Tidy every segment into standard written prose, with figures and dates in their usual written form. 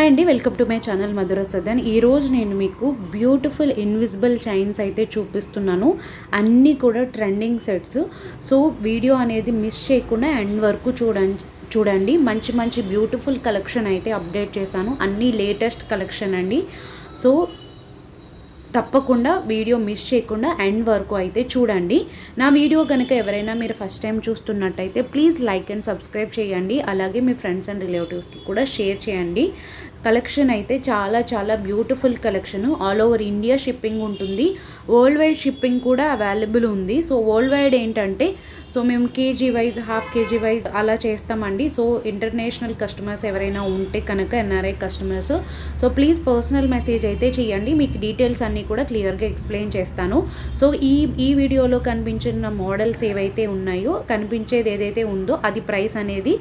Hi అండి, welcome to my channel మధుర సదన్. ఈరోజు నేను మీకు బ్యూటిఫుల్ ఇన్విజిబుల్ చైన్స్ అయితే చూపిస్తున్నాను. అన్నీ కూడా ట్రెండింగ్ సెట్స్. సో వీడియో అనేది మిస్ చేయకుండా ఎండ్ వరకు చూడండి. మంచి మంచి బ్యూటిఫుల్ కలెక్షన్ అయితే అప్డేట్ చేశాను. అన్నీ లేటెస్ట్ కలెక్షన్ అండి. సో తప్పకుండా వీడియో మిస్ చేయకుండా ఎండ్ వరకు అయితే చూడండి. నా వీడియో కనుక ఎవరైనా మీరు ఫస్ట్ టైం చూస్తున్నట్టయితే ప్లీజ్ లైక్ అండ్ సబ్స్క్రైబ్ చేయండి. అలాగే మీ ఫ్రెండ్స్ అండ్ రిలేటివ్స్కి కూడా షేర్ చేయండి. కలెక్షన్ అయితే చాలా చాలా beautiful collection. All over India shipping ఉంటుంది. వరల్డ్ వైడ్ షిప్పింగ్ కూడా అవైలబుల్ ఉంది. సో వరల్డ్ వైడ్ ఏంటంటే మేము KG wise, half KG wise అలా చేస్తామండి. సో ఇంటర్నేషనల్ కస్టమర్స్ ఎవరైనా ఉంటే కనుక, NRI customers, so please personal message అయితే చేయండి. మీకు డీటెయిల్స్ అన్నీ కూడా క్లియర్గా ఎక్స్ప్లెయిన్ చేస్తాను. సో ఈ వీడియోలో కనిపించిన మోడల్స్ ఏవైతే ఉన్నాయో, కనిపించేది ఏదైతే ఉందో అది ప్రైస్ అనేది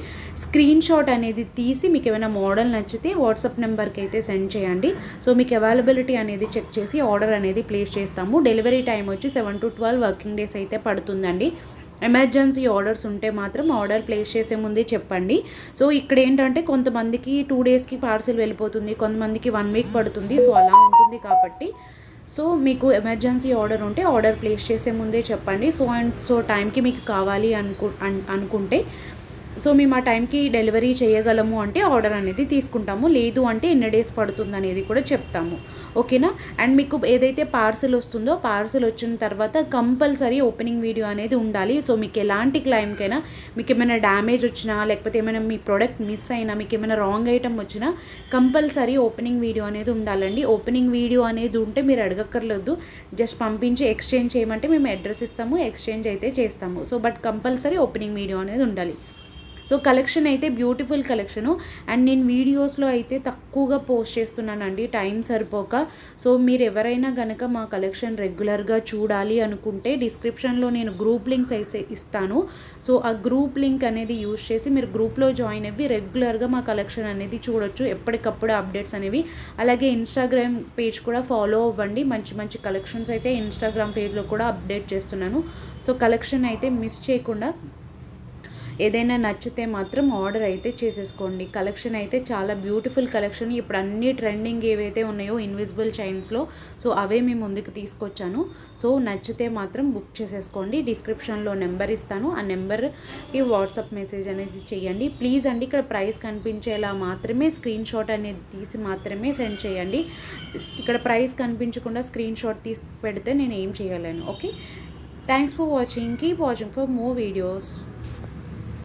స్క్రీన్ షాట్ అనేది తీసి మీకు ఏమైనా మోడల్ నచ్చితే వాట్సాప్ నెంబర్కి అయితే సెండ్ చేయండి. సో మీకు అవైలబిలిటీ అనేది చెక్ చేసి ఆర్డర్ అనేది ప్లేస్ చేస్తాము. డెలివరీ టైం వచ్చి 7 to 12 వర్కింగ్ డేస్ అయితే పడుతుందండి. ఎమర్జెన్సీ ఆర్డర్స్ ఉంటే మాత్రం ఆర్డర్ ప్లేస్ చేసే ముందే చెప్పండి. సో ఇక్కడ ఏంటంటే కొంతమందికి 2 డేస్కి పార్సిల్ వెళ్ళిపోతుంది, కొంతమందికి 1 వీక్ పడుతుంది. సో అలా ఉంటుంది కాబట్టి సో మీకు ఎమర్జెన్సీ ఆర్డర్ ఉంటే ఆర్డర్ ప్లేస్ చేసే ముందే చెప్పండి. సో టైంకి మీకు కావాలి అనుకుంటే సో మేము ఆ టైంకి డెలివరీ చేయగలము అంటే ఆర్డర్ అనేది తీసుకుంటాము. లేదు అంటే ఎన్ని డేస్ పడుతుంది అనేది కూడా చెప్తాము. ఓకేనా? అండ్ మీకు ఏదైతే పార్సిల్ వస్తుందో, పార్సిల్ వచ్చిన తర్వాత కంపల్సరీ ఓపెనింగ్ వీడియో అనేది ఉండాలి. సో మీకు ఎలాంటి క్లైమ్కైనా, మీకు ఏమైనా డ్యామేజ్ వచ్చినా, లేకపోతే ఏమైనా మీ ప్రోడక్ట్ మిస్ అయినా, మీకు ఏమైనా రాంగ్ ఐటమ్ వచ్చినా కంపల్సరీ ఓపెనింగ్ వీడియో అనేది ఉండాలండి. ఓపెనింగ్ వీడియో అనేది ఉంటే మీరు అడగక్కర్లేదు, జస్ట్ పంపించి ఎక్స్చేంజ్ చేయమంటే మేము అడ్రస్ ఇస్తాము, ఎక్స్చేంజ్ అయితే చేస్తాము. So but compulsory opening video అనేది ఉండాలి. సో కలెక్షన్ అయితే బ్యూటిఫుల్ కలెక్షను. అండ్ నేను వీడియోస్లో అయితే తక్కువగా పోస్ట్ చేస్తున్నానండి, టైం సరిపోక. సో మీరు ఎవరైనా కనుక మా కలెక్షన్ రెగ్యులర్గా చూడాలి అనుకుంటే డిస్క్రిప్షన్లో నేను గ్రూప్ లింక్స్ అయితే ఇస్తాను. సో ఆ గ్రూప్ లింక్ అనేది యూజ్ చేసి మీరు గ్రూప్లో జాయిన్ అవ్వి రెగ్యులర్గా మా కలెక్షన్ అనేది చూడొచ్చు. ఎప్పటికప్పుడు అప్డేట్స్ అనేవి. అలాగే ఇన్స్టాగ్రామ్ పేజ్ కూడా ఫాలో అవ్వండి. మంచి మంచి కలెక్షన్స్ అయితే ఇన్స్టాగ్రామ్ పేజ్లో కూడా అప్డేట్ చేస్తున్నాను. సో కలెక్షన్ అయితే మిస్ చేయకుండా ఏదైనా నచ్చితే మాత్రం ఆర్డర్ అయితే చేసేసుకోండి. కలెక్షన్ అయితే చాలా బ్యూటిఫుల్ కలెక్షన్. ఇప్పుడు అన్ని ట్రెండింగ్ ఏవైతే ఉన్నాయో ఇన్విజిబుల్ చైన్స్లో, సో అవే మేము ముందుకు తీసుకొచ్చాను. సో నచ్చితే మాత్రం బుక్ చేసేసుకోండి. డిస్క్రిప్షన్లో నెంబర్ ఇస్తాను, ఆ నెంబర్కి వాట్సాప్ మెసేజ్ అనేది చేయండి. ప్లీజ్ అండి, ఇక్కడ ప్రైస్ కనిపించేలా మాత్రమే స్క్రీన్ షాట్ అనేది తీసి మాత్రమే సెండ్ చేయండి. ఇక్కడ ప్రైస్ కనిపించకుండా స్క్రీన్ షాట్ తీసి పెడితే నేను ఏం చేయలేను. Okay, thanks for watching. Keep watching for more videos.